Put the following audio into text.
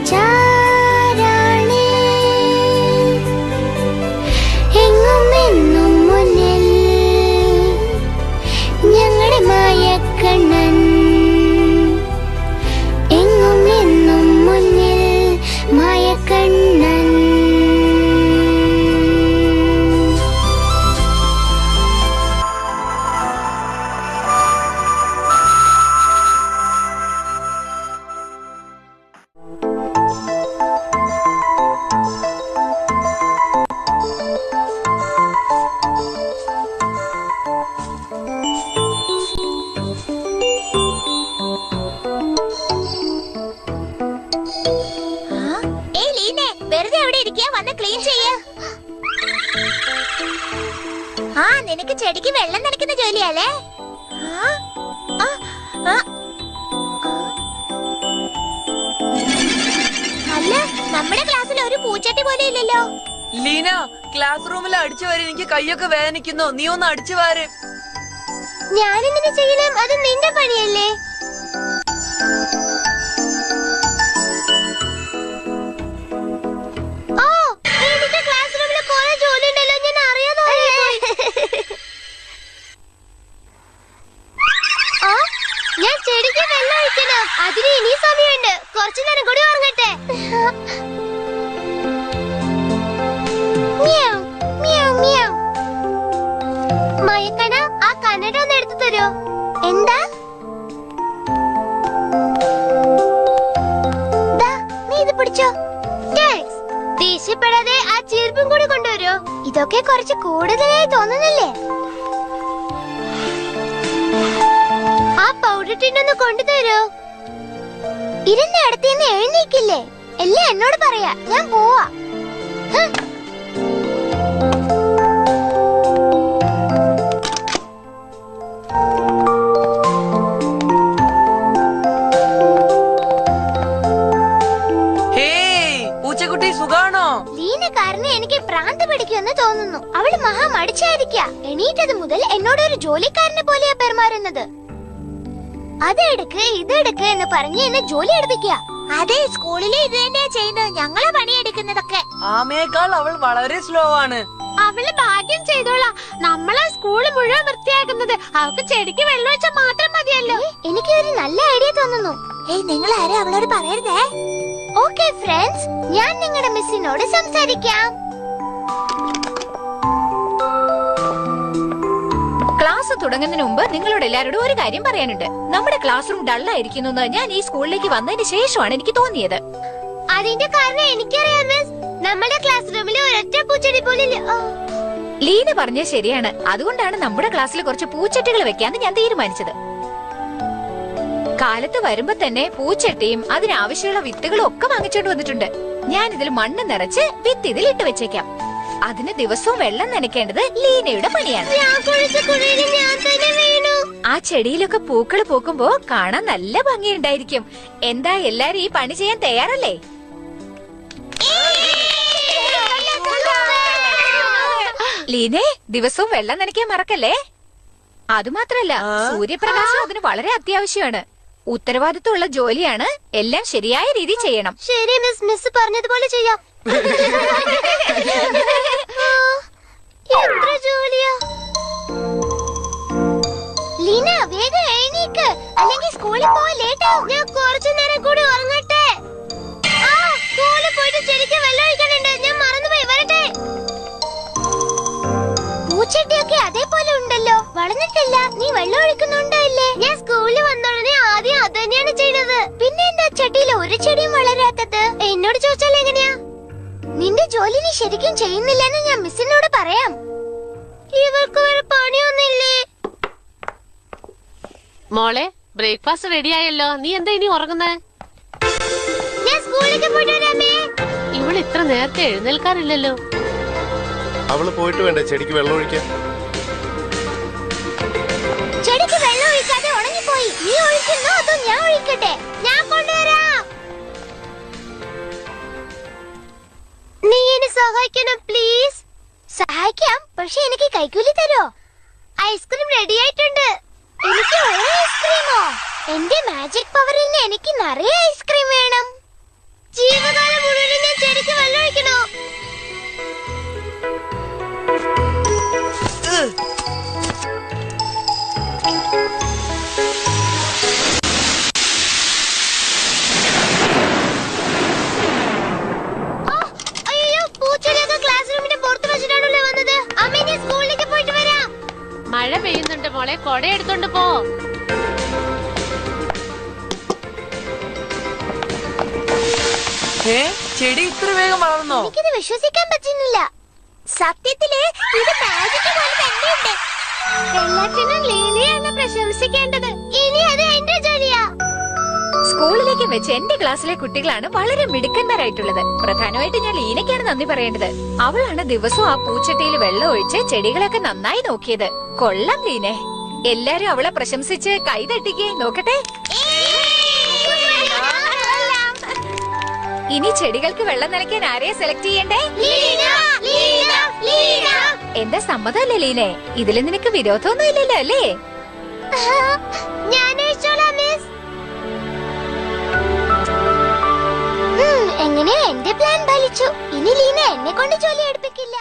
ചാരാണേ എങ്ങും എന്നും മുന്നിൽ ഞങ്ങളുടെ മായക്കണ്ണൻ എങ്ങും എന്നും മുന്നിൽ മായക്കണ്ണൻ. നിനക്ക് ചെടിക്ക് വെള്ളം നനയ്ക്കുന്ന ജോലിയല്ലേ? അല്ല, നമ്മുടെ ക്ലാസ്സിൽ ഒരു പൂച്ചട്ടി പോലെ ഇല്ലല്ലോ. ലീന, ക്ലാസ് റൂമിൽ അടിച്ചു വാരി എനിക്ക് കൈയൊക്കെ വേദനിക്കുന്നു. നീ ഒന്ന് അടിച്ചു വാര്. ഞാനെങ്ങനെ ചെയ്യണം? അത് നിന്റെ പണിയല്ലേ? ഞാൻ ചെടിക്ക് വെള്ളം ഒഴിക്കണം. അതിന് ഇനി സമയമുണ്ട്. കുറച്ചു നേരം കൂടി ഉറങ്ങട്ടെ. മയക്കണ, ആ കന്നഡ ഒന്ന് എടുത്തു തരോ? എന്താ? നീ ഇത് പിടിച്ചോ. ദേഷ്യപ്പെടാതെ ആ ചീർപ്പും കൂടി കൊണ്ടുവരോ? ഇതൊക്കെ കുറച്ച് കൂടുതലായി തോന്നുന്നില്ലേ? ആ പൗഡർ ടിന്നൊന്ന് കൊണ്ടുതരോ? ഇരുന്ന് അടുത്തേന്ന് എഴുന്നേക്കില്ലേ? എല്ലാം എന്നോട് പറയാ, ഞാൻ പോവാ. പൂച്ചക്കുട്ടി സുഖാണോ? ലീന കാരണം എനിക്ക് ഭ്രാന്ത് പിടിക്കുമെന്ന് തോന്നുന്നു. അവള് മഹാ മടിച്ചായിരിക്കാ. എണീറ്റത് മുതൽ എന്നോട് ഒരു ജോലിക്കാരനെ പോലെയാ പെരുമാറുന്നത്. അതെടുക്ക് ഇതെടുക്ക് എന്ന് പറഞ്ഞ് എന്നെ ജോലി എടുപ്പിക്കുക. അതെ, സ്കൂളിലെ ഇത് തന്നെയാ ചെയ്യുന്നത്. ഞങ്ങളെ പണിയെടുക്കുന്നതൊക്കെ. ആമയേക്കാൾ അവൾ വളരെ സ്ലോ ആണ്. അവള് ഭാഗ്യം ചെയ്തോളാം. നമ്മളെ സ്കൂള് മുഴുവൻ വൃത്തിയാക്കുന്നത്. അവൾക്ക് ചെടിക്ക് വെള്ളം വെച്ചാൽ മാത്രം മതിയല്ലോ. എനിക്ക് ഒരു നല്ല ഐഡിയ തോന്നുന്നു. നിങ്ങൾ ആരും അവളോട് പറയരുതേ. ഓക്കെ ഫ്രണ്ട്സ്, ഞാൻ നിങ്ങളുടെ മിസ്സിനോട് സംസാരിക്കാം. ക്ലാസ് തുടങ്ങുന്നതിന് മുമ്പ് നിങ്ങളോട് എല്ലാവരോടും ഒരു കാര്യം പറയാനുണ്ട്. നമ്മുടെ ക്ലാസ് റൂം ഡള്ളായിരിക്കുന്നു ഞാൻ ഈ സ്കൂളിലേക്ക് വന്നതിന് ശേഷമാണ് എനിക്ക് തോന്നിയത്. അതിന്റെ കാരണം എനിക്കറിയാം മിസ്. നമ്മുടെ ക്ലാസ് റൂമിൽ ഒരൊറ്റ പൂച്ചെടി പോലും. ലീന പറഞ്ഞ ശരിയാണ്. അതുകൊണ്ടാണ് നമ്മുടെ ക്ലാസ്സിൽ കുറച്ച് പൂച്ചട്ടികൾ വെക്കാന്ന് ഞാൻ തീരുമാനിച്ചത്. കാലത്ത് വരുമ്പോ തന്നെ പൂച്ചട്ടിയും അതിനാവശ്യമുള്ള വിത്തുകളും ഒക്കെ വാങ്ങിച്ചോണ്ട് വന്നിട്ടുണ്ട്. ഞാൻ ഇതിൽ മണ്ണ് നിറച്ച് വിത്ത് ഇതിൽ ഇട്ട് വെച്ചേക്കാം. അതിന് ദിവസവും വെള്ളം നനയ്ക്കേണ്ടത് ലീനയുടെ പണിയാണ്. ആ ചെടിയിലൊക്കെ പൂക്കൾ പൂക്കുമ്പോ കാണാൻ നല്ല ഭംഗിയുണ്ടായിരിക്കും. എന്താ എല്ലാരും ഈ പണി ചെയ്യാൻ തയ്യാറല്ലേ? ലീനെ, ദിവസവും വെള്ളം നനയ്ക്കാൻ മറക്കല്ലേ. അതുമാത്രല്ല, സൂര്യപ്രകാശം അതിന് വളരെ അത്യാവശ്യമാണ്. ഉത്തരവാദിത്വമുള്ള ജോലിയാണ്. എല്ലാം ശരിയായ രീതി ചെയ്യണം. ശരി മിസ്, മിസ് പറഞ്ഞതുപോലെ ചെയ്യാം. എത്ര ജോലിയാ. ലീന, വേഗം എഴുന്നേക്ക്, അല്ലെങ്കിൽ സ്കൂളിൽ പോവാൻ ലേറ്റ് ആവും. ഞാൻ കുറച്ചു നേരം കൂടി ഉറങ്ങട്ടെ. സ്കൂളിൽ പോയിട്ട് ചെടിക്ക് വെള്ളം ഒഴിക്കാനുണ്ട്. ഞാൻ മറന്നുപോയി, വരട്ടെ. പൂച്ചട്ടിയൊക്കെ അതേപോലെ ഉണ്ടല്ലോ, വളർന്നിട്ടില്ല. നീ വെള്ളം ഒഴിക്കുന്നുണ്ടോ ഇല്ലേ? ഞാൻ സ്കൂളിൽ വന്നോടനെ ആദ്യം അത് തന്നെയാണ് ചെയ്തത്. പിന്നെ എന്താ ചട്ടിയിൽ ഒരു ചെടിയും വളരാത്തത്? എന്നോട് ചോദിച്ചാൽ എങ്ങനെയാ? നിന്റെ ജോലി നീ ശരിക്കും ചെയ്യുന്നില്ലെന്ന് ഞാൻ മിസ്സിനോട് പറയാം. ഇവർക്ക് വേറെ പണിയൊന്നുമില്ലേ? മോളെ, ബ്രേക്ക്ഫാസ്റ്റ് റെഡി ആയല്ലോ. നീ എന്താ ഇനി ഉറങ്ങുന്നേ? ഞാൻ സ്കൂളിലേക്ക് പോയിട്ട് വരാമേ. ഇവള് ഇത്ര നേരത്തെ എഴുന്നേൽക്കാറില്ലല്ലോ. അവള് പോയിട്ട് വേണ്ടേ ചെടിക്ക് വെള്ളം ഒഴിക്കാൻ? ചെടിക്ക് വെള്ളം ഒഴിക്കാതെ ഉണങ്ങിപ്പോയി. നീ ഒഴിക്കുന്നോ അതോ ഞാൻ ഒഴിക്കട്ടെ? ഞാൻ കൊണ്ടുവരാം. നീ എന്നെ സഹായിക്കണം പ്ലീസ്. സഹായിക്കാം, പക്ഷെ എനിക്ക് കൈക്കൂലി തരോ? ഐസ്ക്രീം റെഡി ആയിട്ടുണ്ട്. എനിക്ക് ഒരു ഐസ്ക്രീമോ? എന്റെ മാജിക് പവറിൽ എനിക്ക് നിറയെ ഐസ്ക്രീം വേണം. ജീ ചെടി ഇത്ര വേഗം വളർന്നോ? എനിക്കിത് വിശ്വസിക്കാൻ പറ്റുന്നില്ല. സത്യത്തില് ഇത് മാജിക് പോലെ തന്നെയുണ്ട്. എല്ലാത്തിനും ലീലയാണ് പ്രശംസിക്കേണ്ടത്. ഇനി അത് എന്റെ ജോലിയാ. സ്കൂളിലേക്ക് വെച്ച് എന്റെ ക്ലാസ്സിലെ കുട്ടികളാണ് വളരെ മിടുക്കന്മാരായിട്ടുള്ളത്. പ്രധാനമായിട്ട് ഞാൻ ലീനയ്ക്കാണ് നന്ദി പറയേണ്ടത്. അവളാണ് ദിവസവും ആ പൂച്ചട്ടിയിൽ വെള്ളം ഒഴിച്ച് ചെടികളൊക്കെ നന്നായി നോക്കിയത്. കൊള്ളാം ലീനെ. എല്ലാരും അവളെ പ്രശംസിച്ച് കൈതട്ടിക്കേ നോക്കട്ടെ. ഇനി ചെടികൾക്ക് വെള്ളം നനയ്ക്കാൻ ആരെയാ സെലക്ട് ചെയ്യണ്ടേ? എന്റെ സമ്മതമല്ലേ ലീനെ? ഇതില് നിനക്ക് വിരോധമൊന്നും ഇല്ലല്ലോ അല്ലേ? എങ്ങനെയോ എന്റെ പ്ലാൻ ഫലിച്ചു. ഇനി ലീന എന്നെ കൊണ്ട് ജോലി എടുപ്പിക്കില്ല.